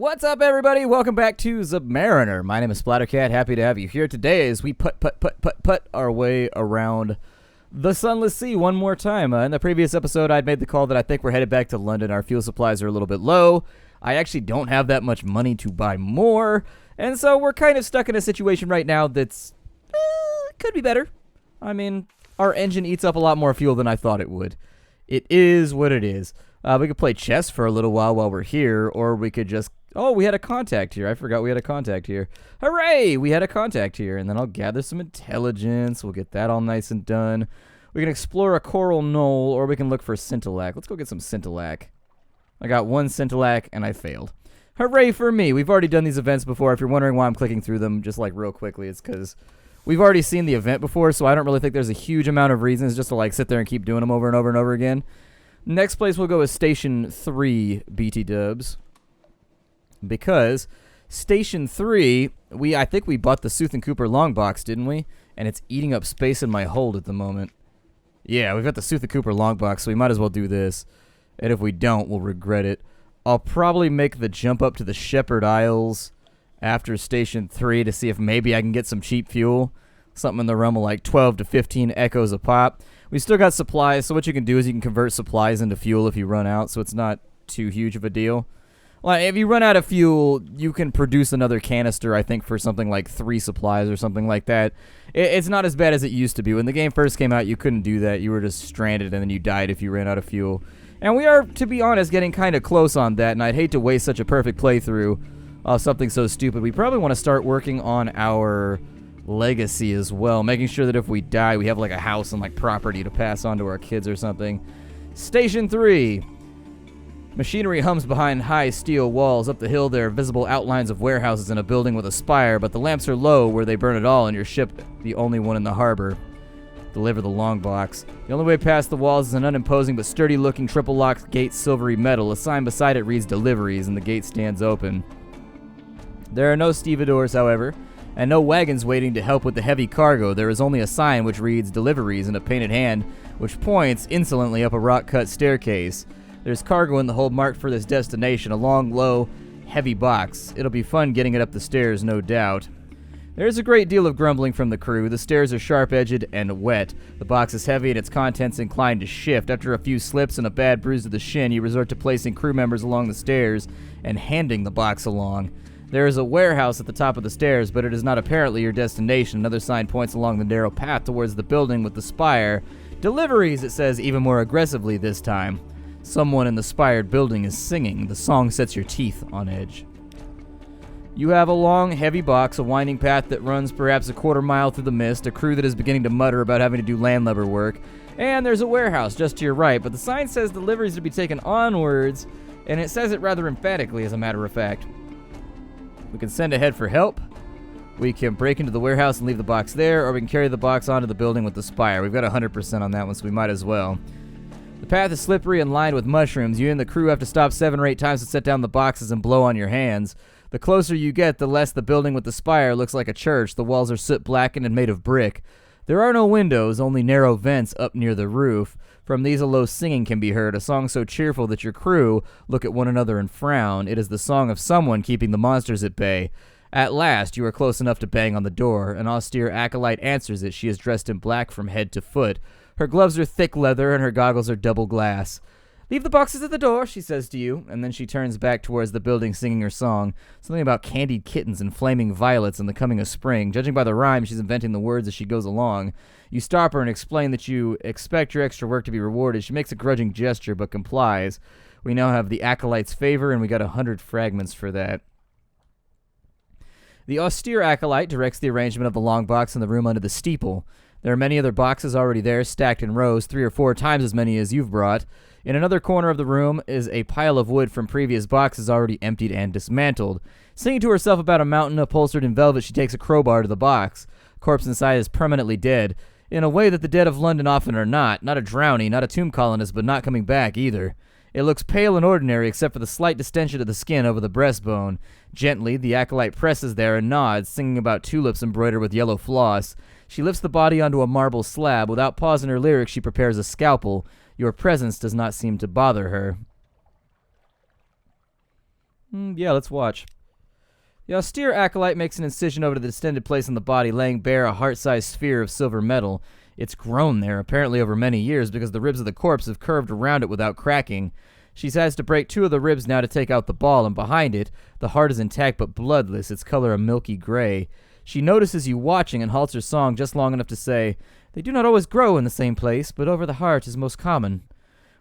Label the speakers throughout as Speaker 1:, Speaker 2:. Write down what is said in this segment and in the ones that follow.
Speaker 1: What's up, everybody? Welcome back to Zubmariner. My name is Splattercat. Happy to have you here today as we put our way around the Sunless Sea one more time. In the previous episode, I'd made the call that I think we're headed back to London. Our fuel supplies are a little bit low. I actually don't have that much money to buy more, and so we're kind of stuck in a situation right now that's could be better. I mean, our engine eats up a lot more fuel than I thought it would. It is what it is. We could play chess for a little while we're here, or we could just... Oh, we had a contact here. I forgot we had a contact here. Hooray! We had a contact here. And then I'll gather some intelligence. We'll get that all nice and done. We can explore a coral knoll, or we can look for scintillac. Let's go get some scintillac. I got one scintillac, and I failed. Hooray for me! We've already done these events before. If you're wondering why I'm clicking through them just like real quickly, it's because we've already seen the event before, so I don't really think there's a huge amount of reasons just to like sit there and keep doing them over and over and over again. Next place we'll go is Station 3, BT Dubs. Because Station 3, I think we bought the Sooth and Cooper long box, didn't we? And it's eating up space in my hold at the moment. Yeah, we've got the Sooth and Cooper long box, so we might as well do this. And if we don't, we'll regret it. I'll probably make the jump up to the Shepherd Isles after Station 3 to see if maybe I can get some cheap fuel. Something in the realm of like 12 to 15 echoes a pop. We still got supplies, so what you can do is you can convert supplies into fuel if you run out, so it's not too huge of a deal. Well, if you run out of fuel, you can produce another canister, I think, for something like 3 supplies or something like that. It's not as bad as it used to be. When the game first came out, you couldn't do that. You were just stranded, and then you died if you ran out of fuel. And we are, to be honest, getting kind of close on that, and I'd hate to waste such a perfect playthrough of something so stupid. We probably want to start working on our legacy as well, making sure that if we die, we have like a house and like property to pass on to our kids or something. Station 3. Machinery hums behind high steel walls. Up the hill there are visible outlines of warehouses and a building with a spire, but the lamps are low where they burn it all, and your ship the only one in the harbor. Deliver the long box. The only way past the walls is an unimposing but sturdy-looking triple-locked gate, silvery metal. A sign beside it reads Deliveries, and the gate stands open. There are no stevedores, however, and no wagons waiting to help with the heavy cargo. There is only a sign which reads Deliveries and a painted hand which points insolently up a rock-cut staircase. There's cargo in the hold marked for this destination, a long, low, heavy box. It'll be fun getting it up the stairs, no doubt. There's a great deal of grumbling from the crew. The stairs are sharp-edged and wet. The box is heavy and its contents inclined to shift. After a few slips and a bad bruise to the shin, you resort to placing crew members along the stairs and handing the box along. There is a warehouse at the top of the stairs, but it is not apparently your destination. Another sign points along the narrow path towards the building with the spire. Deliveries, it says even more aggressively this time. Someone in the spired building is singing. The song sets your teeth on edge. You have a long, heavy box, a winding path that runs perhaps a quarter mile through the mist, a crew that is beginning to mutter about having to do landlubber work, and there's a warehouse just to your right, but the sign says deliveries to be taken onwards, and it says it rather emphatically, as a matter of fact. We can send ahead for help. We can break into the warehouse and leave the box there, or we can carry the box onto the building with the spire. We've got 100% on that one, so we might as well. The path is slippery and lined with mushrooms. You and the crew have to stop 7 or 8 times to set down the boxes and blow on your hands. The closer you get, the less the building with the spire looks like a church. The walls are soot blackened and made of brick. There are no windows, only narrow vents up near the roof. From these a low singing can be heard, a song so cheerful that your crew look at one another and frown. It is the song of someone keeping the monsters at bay. At last, you are close enough to bang on the door. An austere acolyte answers it. She is dressed in black from head to foot. Her gloves are thick leather, and her goggles are double glass. "Leave the boxes at the door," she says to you, and then she turns back towards the building singing her song. Something about candied kittens and flaming violets and the coming of spring. Judging by the rhyme, she's inventing the words as she goes along. You stop her and explain that you expect your extra work to be rewarded. She makes a grudging gesture, but complies. We now have the acolyte's favor, and we got 100 fragments for that. The austere acolyte directs the arrangement of the long box in the room under the steeple. There are many other boxes already there, stacked in rows, 3 or 4 times as many as you've brought. In another corner of the room is a pile of wood from previous boxes already emptied and dismantled. Singing to herself about a mountain upholstered in velvet, she takes a crowbar to the box. Corpse inside is permanently dead, in a way that the dead of London often are not. Not a drowning, not a tomb colonist, but not coming back either. It looks pale and ordinary except for the slight distension of the skin over the breastbone. Gently, the acolyte presses there and nods, singing about tulips embroidered with yellow floss. She lifts the body onto a marble slab. Without pause in her lyrics, she prepares a scalpel. Your presence does not seem to bother her. Yeah, let's watch. The austere acolyte makes an incision over the distended place on the body, laying bare a heart-sized sphere of silver metal. It's grown there, apparently over many years, because the ribs of the corpse have curved around it without cracking. She has to break 2 of the ribs now to take out the ball, and behind it, the heart is intact but bloodless, its color a milky gray. She notices you watching and halts her song just long enough to say, "They do not always grow in the same place, but over the heart is most common."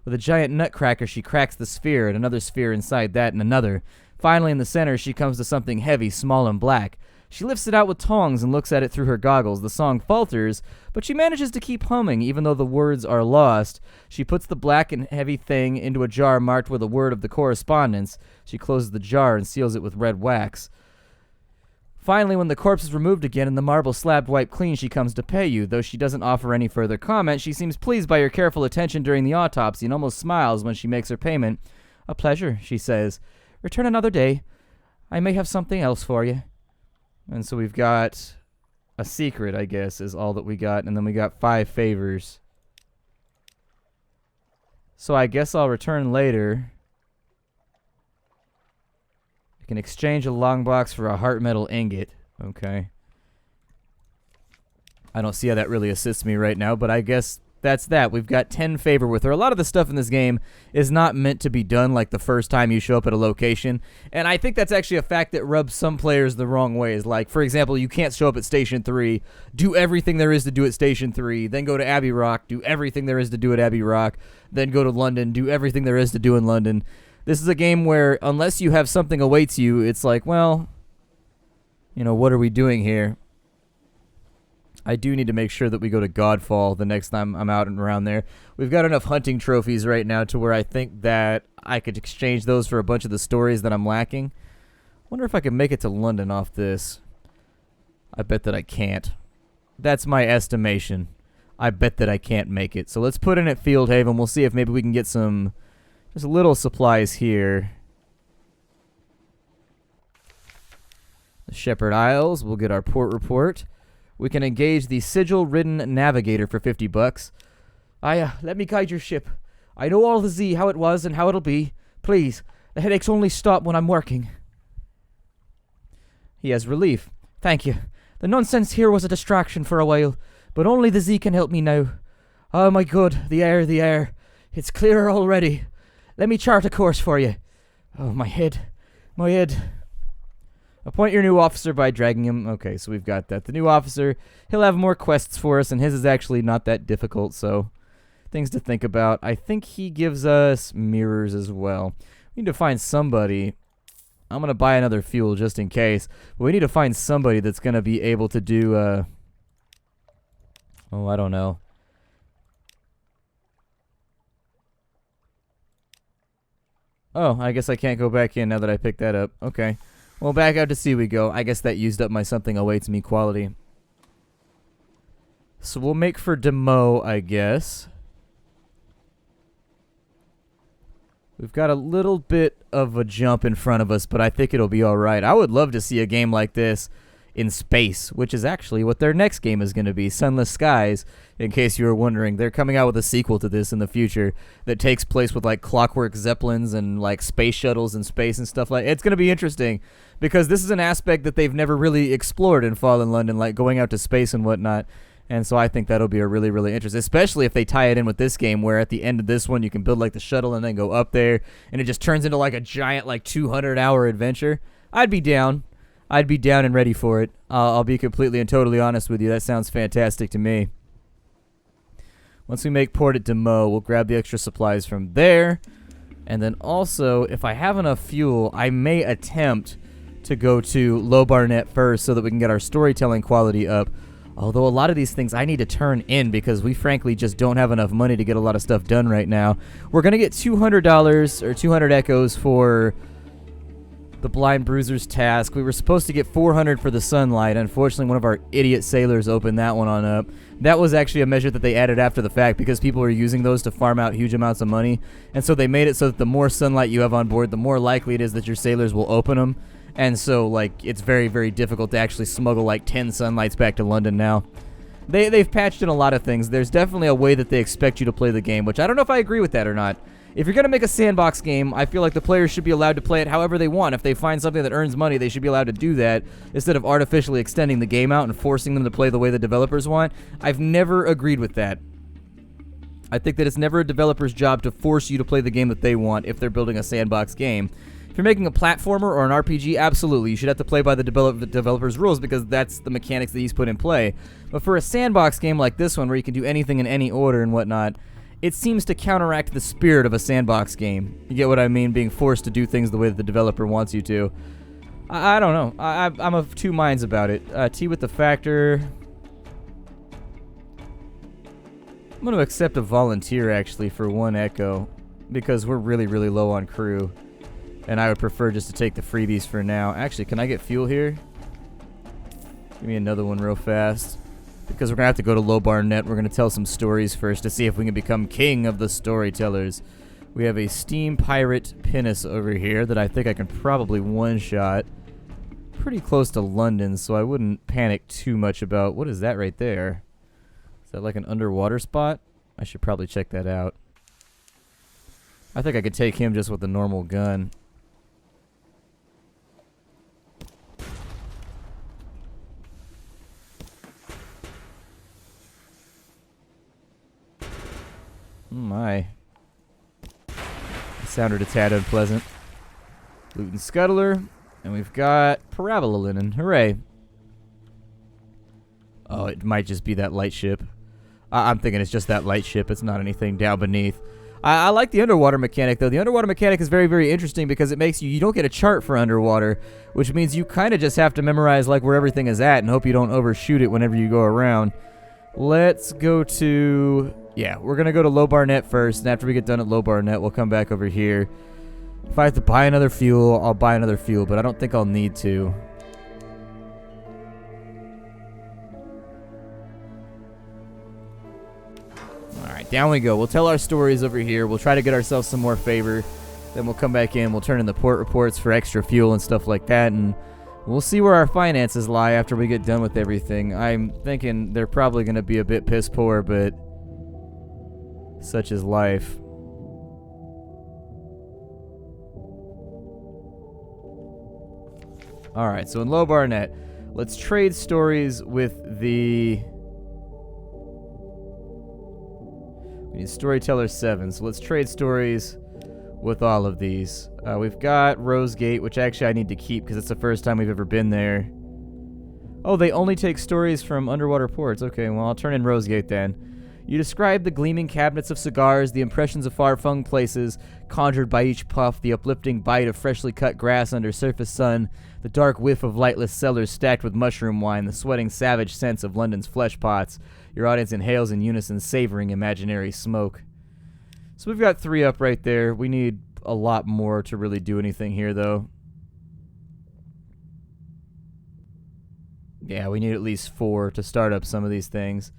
Speaker 1: With a giant nutcracker, she cracks the sphere, and another sphere inside that, and another. Finally, in the center, she comes to something heavy, small, and black. She lifts it out with tongs and looks at it through her goggles. The song falters, but she manages to keep humming, even though the words are lost. She puts the black and heavy thing into a jar marked with a word of the correspondence. She closes the jar and seals it with red wax. Finally, when the corpse is removed again and the marble slab wiped clean, she comes to pay you. Though she doesn't offer any further comment, she seems pleased by your careful attention during the autopsy and almost smiles when she makes her payment. "A pleasure," she says. "Return another day. I may have something else for you." And so we've got a secret, I guess, is all that we got. And then we got 5 favors. So I guess I'll return later. I can exchange a long box for a heart metal ingot. Okay. I don't see how that really assists me right now, but I guess that's that. We've got 10 favor with her. A lot of the stuff in this game is not meant to be done like the first time you show up at a location. And I think that's actually a fact that rubs some players the wrong ways. Like, for example, you can't show up at Station 3, do everything there is to do at Station 3, then go to Abbey Rock, do everything there is to do at Abbey Rock, then go to London, do everything there is to do in London. This is a game where, unless you have something awaits you, it's like, well, you know, what are we doing here? I do need to make sure that we go to Godfall the next time I'm out and around there. We've got enough hunting trophies right now to where I think that I could exchange those for a bunch of the stories that I'm lacking. Wonder if I can make it to London off this. I bet that I can't. That's my estimation. I bet that I can't make it. So let's put in at Fieldhaven. We'll see if maybe we can get some just little supplies here. The Shepherd Isles. We'll get our port report. We can engage the sigil-ridden navigator for 50 bucks. Let me guide your ship. I know all the Z, how it was and how it'll be. Please, the headaches only stop when I'm working. He has relief. Thank you. The nonsense here was a distraction for a while, but only the Z can help me now. Oh my god, the air, the air. It's clearer already. Let me chart a course for you. Oh, my head. My head. Appoint your new officer by dragging him. Okay, so we've got that. The new officer, he'll have more quests for us, and his is actually not that difficult, so things to think about. I think he gives us mirrors as well. We need to find somebody. I'm going to buy another fuel just in case, but we need to find somebody that's going to be able to do, oh, I don't know. Oh, I guess I can't go back in now that I picked that up. Okay. Well, back out to sea we go. I guess that used up my something awaits me quality. So we'll make for Demo, I guess. We've got a little bit of a jump in front of us, but I think it'll be alright. I would love to see a game like this in space, which is actually what their next game is going to be, Sunless Skies, in case you were wondering. They're coming out with a sequel to this in the future that takes place with, like, clockwork zeppelins and, like, space shuttles in space and stuff like that. It's going to be interesting because this is an aspect that they've never really explored in Fallen London, like going out to space and whatnot. And so I think that'll be a really, really interesting, especially if they tie it in with this game where at the end of this one you can build, like, the shuttle and then go up there and it just turns into, like, a giant, like, 200-hour adventure. I'd be down. I'd be down and ready for it. I'll be completely and totally honest with you. That sounds fantastic to me. Once we make port at Demo, we'll grab the extra supplies from there. And then also, if I have enough fuel, I may attempt to go to Low Barnet first so that we can get our storytelling quality up. Although a lot of these things I need to turn in because we frankly just don't have enough money to get a lot of stuff done right now. We're going to get $200 or 200 echoes for the Blind Bruiser's task. We were supposed to get 400 for the Sunlight. Unfortunately, one of our idiot sailors opened that one on up. That was actually a measure that they added after the fact because people were using those to farm out huge amounts of money. And so they made it so that the more Sunlight you have on board, the more likely it is that your sailors will open them. And so, like, it's very, very difficult to actually smuggle, like, 10 Sunlights back to London now. They've patched in a lot of things. There's definitely a way that they expect you to play the game, which I don't know if I agree with that or not. If you're going to make a sandbox game, I feel like the players should be allowed to play it however they want. If they find something that earns money, they should be allowed to do that instead of artificially extending the game out and forcing them to play the way the developers want. I've never agreed with that. I think that it's never a developer's job to force you to play the game that they want if they're building a sandbox game. If you're making a platformer or an RPG, absolutely, you should have to play by the developer's rules because that's the mechanics that he's put in play. But for a sandbox game like this one, where you can do anything in any order and whatnot, it seems to counteract the spirit of a sandbox game. You get what I mean? Being forced to do things the way that the developer wants you to. I don't know. I'm of two minds about it. T with the factor. I'm going to accept a volunteer, actually, for 1 echo, because we're really, really low on crew, and I would prefer just to take the freebies for now. Actually, can I get fuel here? Give me another one real fast, because we're going to have to go to Barnet. We're going to tell some stories first to see if we can become king of the storytellers. We have a steam pirate pinnace over here that I think I can probably one-shot. Pretty close to London, so I wouldn't panic too much about... What is that right there? Is that like an underwater spot? I should probably check that out. I think I could take him just with a normal gun. Oh my. It sounded a tad unpleasant. Loot and scuttler. And we've got parabola linen. Hooray. Oh, it might just be that light ship. I'm thinking it's just that light ship. It's not anything down beneath. I like the underwater mechanic, though. The underwater mechanic is very, very interesting because it makes you don't get a chart for underwater, which means you kind of just have to memorize like where everything is at and hope you don't overshoot it whenever you go around. Let's go to... Yeah, we're going to go to Barnet first, and after we get done at Barnet, we'll come back over here. If I have to buy another fuel, I'll buy another fuel, but I don't think I'll need to. Alright, down we go. We'll tell our stories over here. We'll try to get ourselves some more favor. Then we'll come back in. We'll turn in the port reports for extra fuel and stuff like that, and we'll see where our finances lie after we get done with everything. I'm thinking they're probably going to be a bit piss poor, but such is life. Alright, so in Barnet, let's trade stories with the... We need Storyteller 7, so let's trade stories with all of these. We've got Rosegate, which actually I need to keep because it's the first time we've ever been there. Oh, they only take stories from underwater ports. Okay, well, I'll turn in Rosegate then. You describe the gleaming cabinets of cigars, the impressions of far-flung places, conjured by each puff, the uplifting bite of freshly cut grass under surface sun, the dark whiff of lightless cellars stacked with mushroom wine, the sweating savage sense of London's flesh pots. Your audience inhales in unison, savoring imaginary smoke. So we've got 3 up right there. We need a lot more to really do anything here, though. Yeah, we need at least 4 to start up some of these things.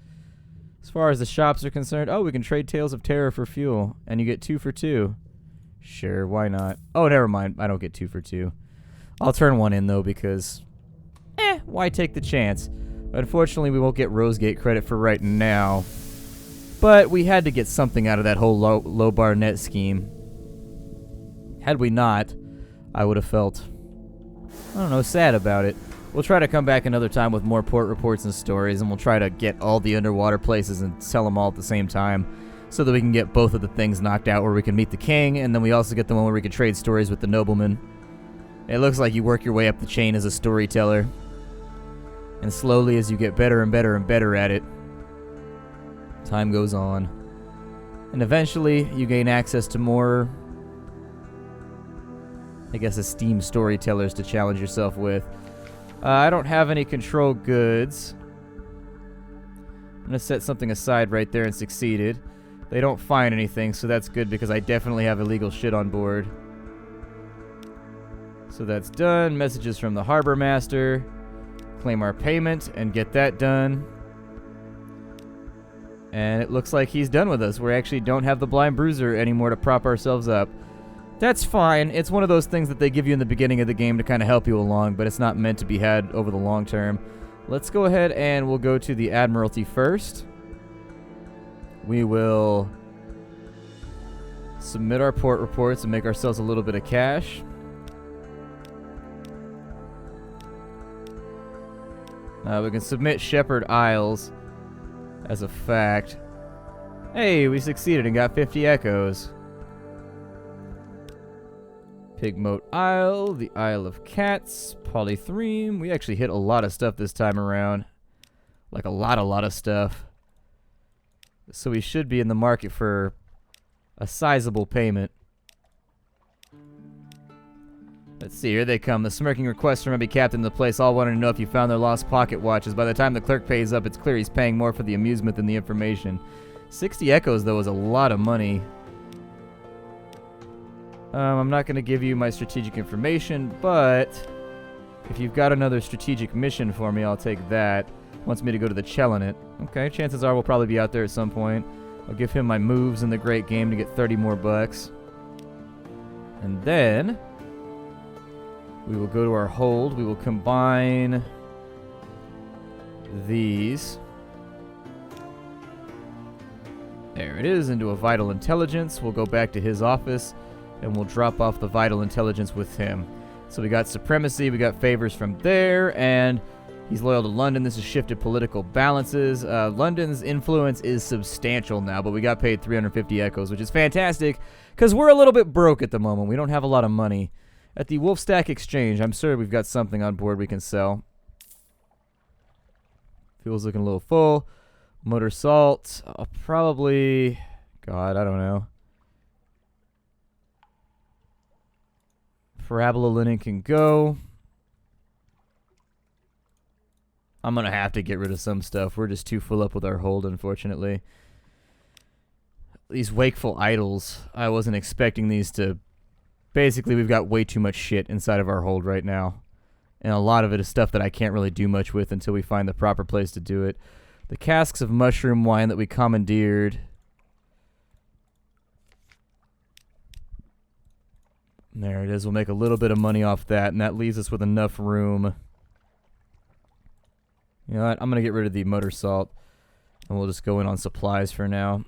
Speaker 1: As far as the shops are concerned, oh, we can trade Tales of Terror for fuel, and you get 2 for 2. Sure, why not? Oh, never mind. I don't get 2 for 2. I'll turn 1 in, though, because... why take the chance? Unfortunately, we won't get Rosegate credit for right now. But we had to get something out of that whole Barnet scheme. Had we not, I would have felt, I don't know, sad about it. We'll try to come back another time with more port reports and stories, and we'll try to get all the underwater places and sell them all at the same time so that we can get both of the things knocked out where we can meet the king, and then we also get the one where we can trade stories with the nobleman. It looks like you work your way up the chain as a storyteller, and slowly as you get better and better and better at it, time goes on. And eventually, you gain access to more, I guess, esteemed storytellers to challenge yourself with. I don't have any control goods. I'm going to set something aside right there and succeeded. They don't find anything, so that's good because I definitely have illegal shit on board. So that's done. Messages from the harbor master. Claim our payment and get that done. And it looks like he's done with us. We actually don't have the blind bruiser anymore to prop ourselves up. That's fine. It's one of those things that they give you in the beginning of the game to kind of help you along, but it's not meant to be had over the long term. Let's go ahead and we'll go to the Admiralty first. We will Submit our port reports and make ourselves a little bit of cash. We can submit Shepherd Isles as a fact. Hey, we succeeded and got 50 echoes. Pigmote Isle, the Isle of Cats, Polythreme. We actually hit a lot of stuff this time around. Like a lot of stuff. So we should be in the market for a sizable payment. Let's see, here they come. The smirking requests from every captain in the place all wanted to know if you found their lost pocket watches. By the time the clerk pays up, it's clear he's paying more for the amusement than the information. 60 echoes, though, is a lot of money. I'm not going to give you my strategic information, but if you've got another strategic mission for me, I'll take that. Wants me to go to the Chelinet. Okay, chances are we'll probably be out there at some point. I'll give him my moves in the great game to get 30 more bucks. And then we will go to our hold. We will combine these. There it is, into a vital intelligence. We'll go back to his office and we'll drop off the vital intelligence with him. So we got supremacy, we got favors from there, and he's loyal to London. This has shifted political balances. London's influence is substantial now, but we got paid 350 echoes, which is fantastic because we're a little bit broke at the moment. We don't have a lot of money. At the Wolfstack Exchange, I'm sure we've got something on board we can sell. Fuel's looking a little full. Motor salt, I'll probably... God, I don't know. Parabola linen can go. I'm going to have to get rid of some stuff. We're just too full up with our hold, unfortunately. These wakeful idols, I wasn't expecting these to... Basically, we've got way too much shit inside of our hold right now. And a lot of it is stuff that I can't really do much with until we find the proper place to do it. The casks of mushroom wine that we commandeered. There it is. We'll make a little bit of money off that, and that leaves us with enough room. You know what? I'm going to get rid of the motor salt, and we'll just go in on supplies for now.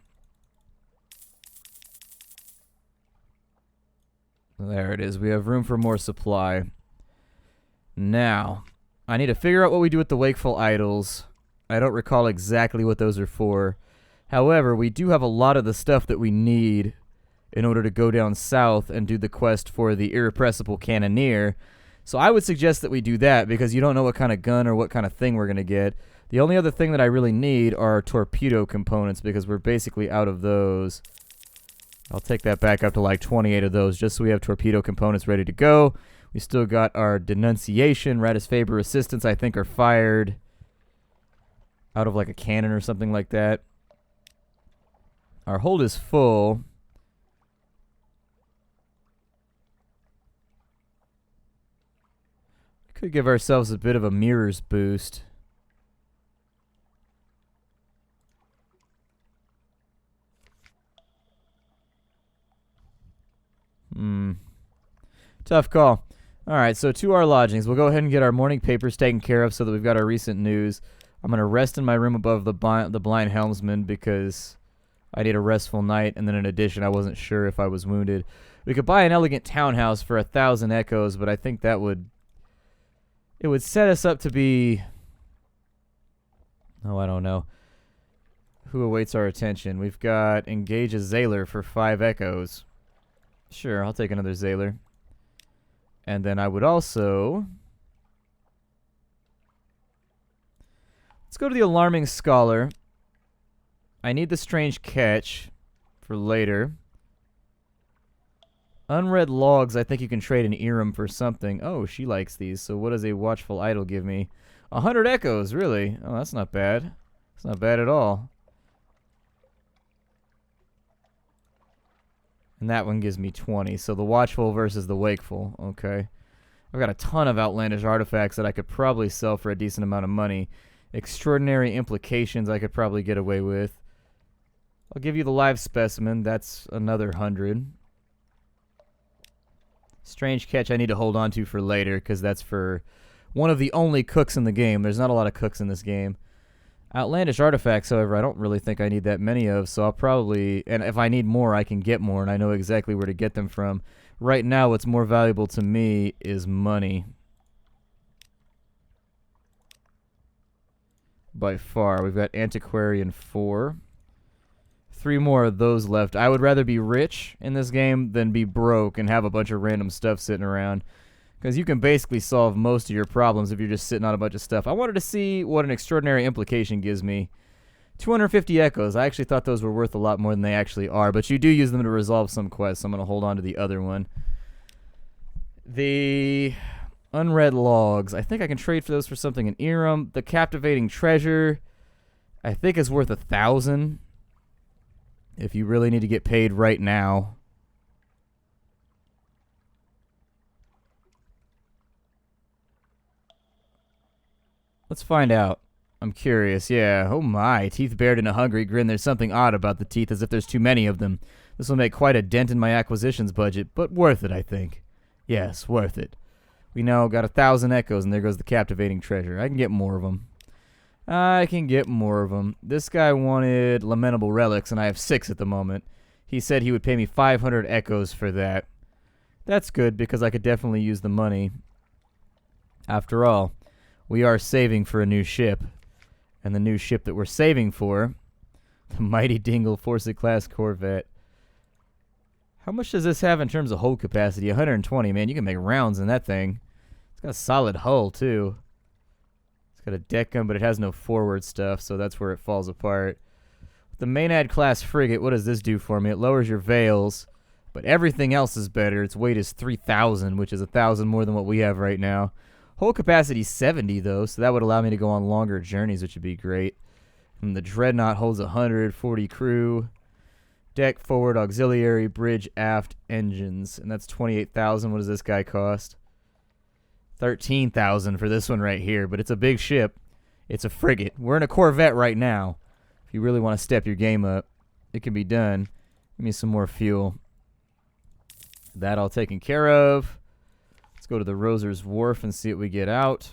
Speaker 1: There it is. We have room for more supply. Now, I need to figure out what we do with the wakeful idols. I don't recall exactly what those are for. However, we do have a lot of the stuff that we need in order to go down south and do the quest for the irrepressible cannoneer. So I would suggest that we do that because you don't know what kind of gun or what kind of thing we're going to get. The only other thing that I really need are torpedo components because we're basically out of those. I'll take that back up to like 28 of those just so we have torpedo components ready to go. We still got our denunciation, Radis Faber assistants I think are fired out of like a cannon or something like that. Our hold is full. Could give ourselves a bit of a mirrors boost. Tough call. Alright, so to our lodgings. We'll go ahead and get our morning papers taken care of so that we've got our recent news. I'm going to rest in my room above the blind helmsman because I need a restful night. And then in addition, I wasn't sure if I was wounded. We could buy an elegant townhouse for 1,000 echoes, but I think that would... It would set us up to be... Oh, I don't know. Who awaits our attention? We've got engage a Zailer for 5 echoes. Sure, I'll take another Zailer. And then I would also... Let's go to the Alarming Scholar. I need the Strange Catch for later. Unread Logs, I think you can trade an Erum for something. Oh, she likes these. So what does a Watchful Idol give me? 100 echoes, really? Oh, that's not bad. That's not bad at all. And that one gives me 20. So the Watchful versus the Wakeful. Okay. I've got a ton of outlandish artifacts that I could probably sell for a decent amount of money. Extraordinary Implications I could probably get away with. I'll give you the live specimen. That's another 100. Strange Catch I need to hold on to for later because that's for one of the only cooks in the game. There's not a lot of cooks in this game. Outlandish artifacts, however, I don't really think I need that many of, so I'll probably... And if I need more, I can get more, and I know exactly where to get them from. Right now, what's more valuable to me is money. By far. We've got Antiquarian 4. 3 more of those left. I would rather be rich in this game than be broke and have a bunch of random stuff sitting around. Because you can basically solve most of your problems if you're just sitting on a bunch of stuff. I wanted to see what an extraordinary implication gives me. 250 echoes. I actually thought those were worth a lot more than they actually are. But you do use them to resolve some quests, so I'm going to hold on to the other one. The unread logs. I think I can trade for those for something in Iram. The captivating treasure, I think, is worth 1,000. If you really need to get paid right now. Let's find out. I'm curious. Yeah. Oh my. Teeth bared in a hungry grin. There's something odd about the teeth, as if there's too many of them. This will make quite a dent in my acquisitions budget, but worth it, I think. Yes, worth it. We now got 1,000 echoes, and there goes the captivating treasure. I can get more of them. This guy wanted lamentable relics, and I have 6 at the moment. He said he would pay me 500 echoes for that. That's good, because I could definitely use the money. After all, we are saving for a new ship. And the new ship that we're saving for, the Mighty Dingle Forsyth-class Corvette. How much does this have in terms of hold capacity? 120, man. You can make rounds in that thing. It's got a solid hull, too. It's got a deck gun, but it has no forward stuff, so that's where it falls apart. The Maynard-class frigate, what does this do for me? It lowers your veils, but everything else is better. Its weight is 3,000, which is 1,000 more than what we have right now. Hull capacity 70, though, so that would allow me to go on longer journeys, which would be great. And the Dreadnought holds 140 crew. Deck, forward, auxiliary, bridge, aft, engines. And that's 28,000. What does this guy cost? 13,000 for this one right here, but it's a big ship. It's a frigate. We're in a Corvette right now. If you really want to step your game up, it can be done. Give me some more fuel. That all taken care of. Let's go to the Roser's Wharf and see what we get out.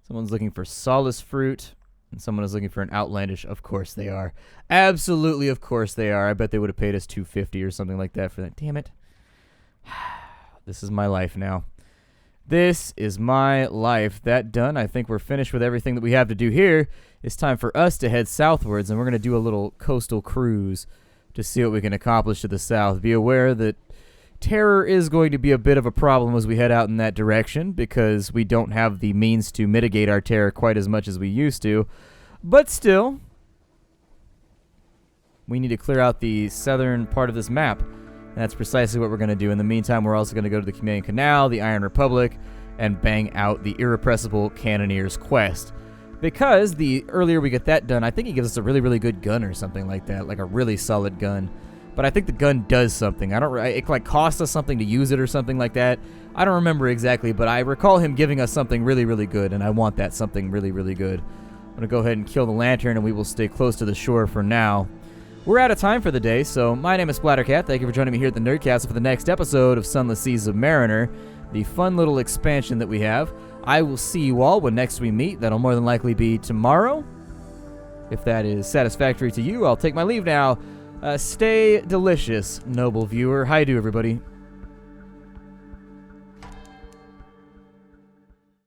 Speaker 1: Someone's looking for solace fruit, and someone is looking for an outlandish. Of course they are. Absolutely, of course they are. I bet they would have paid us $250 or something like that for that. Damn it. This is my life now. This is my life. That done, I think we're finished with everything that we have to do here. It's time for us to head southwards, and we're going to do a little coastal cruise to see what we can accomplish to the south. Be aware that terror is going to be a bit of a problem as we head out in that direction, because we don't have the means to mitigate our terror quite as much as we used to. But still, we need to clear out the southern part of this map. And that's precisely what we're going to do. In the meantime, we're also going to go to the Chameleon Canal, the Iron Republic, and bang out the Irrepressible Cannoneer's quest. Because the earlier we get that done, I think he gives us a really, really good gun or something like that, like a really solid gun. But I think the gun does something. It like costs us something to use it or something like that. I don't remember exactly, but I recall him giving us something really, really good, and I want that something really, really good. I'm going to go ahead and kill the lantern, and we will stay close to the shore for now. We're out of time for the day, so my name is Splattercat. Thank you for joining me here at the Nerdcast for the next episode of Sunless Sea Zubmariner, the fun little expansion that we have. I will see you all when next we meet. That'll more than likely be tomorrow. If that is satisfactory to you, I'll take my leave now. Stay delicious, noble viewer. Hi-do, everybody.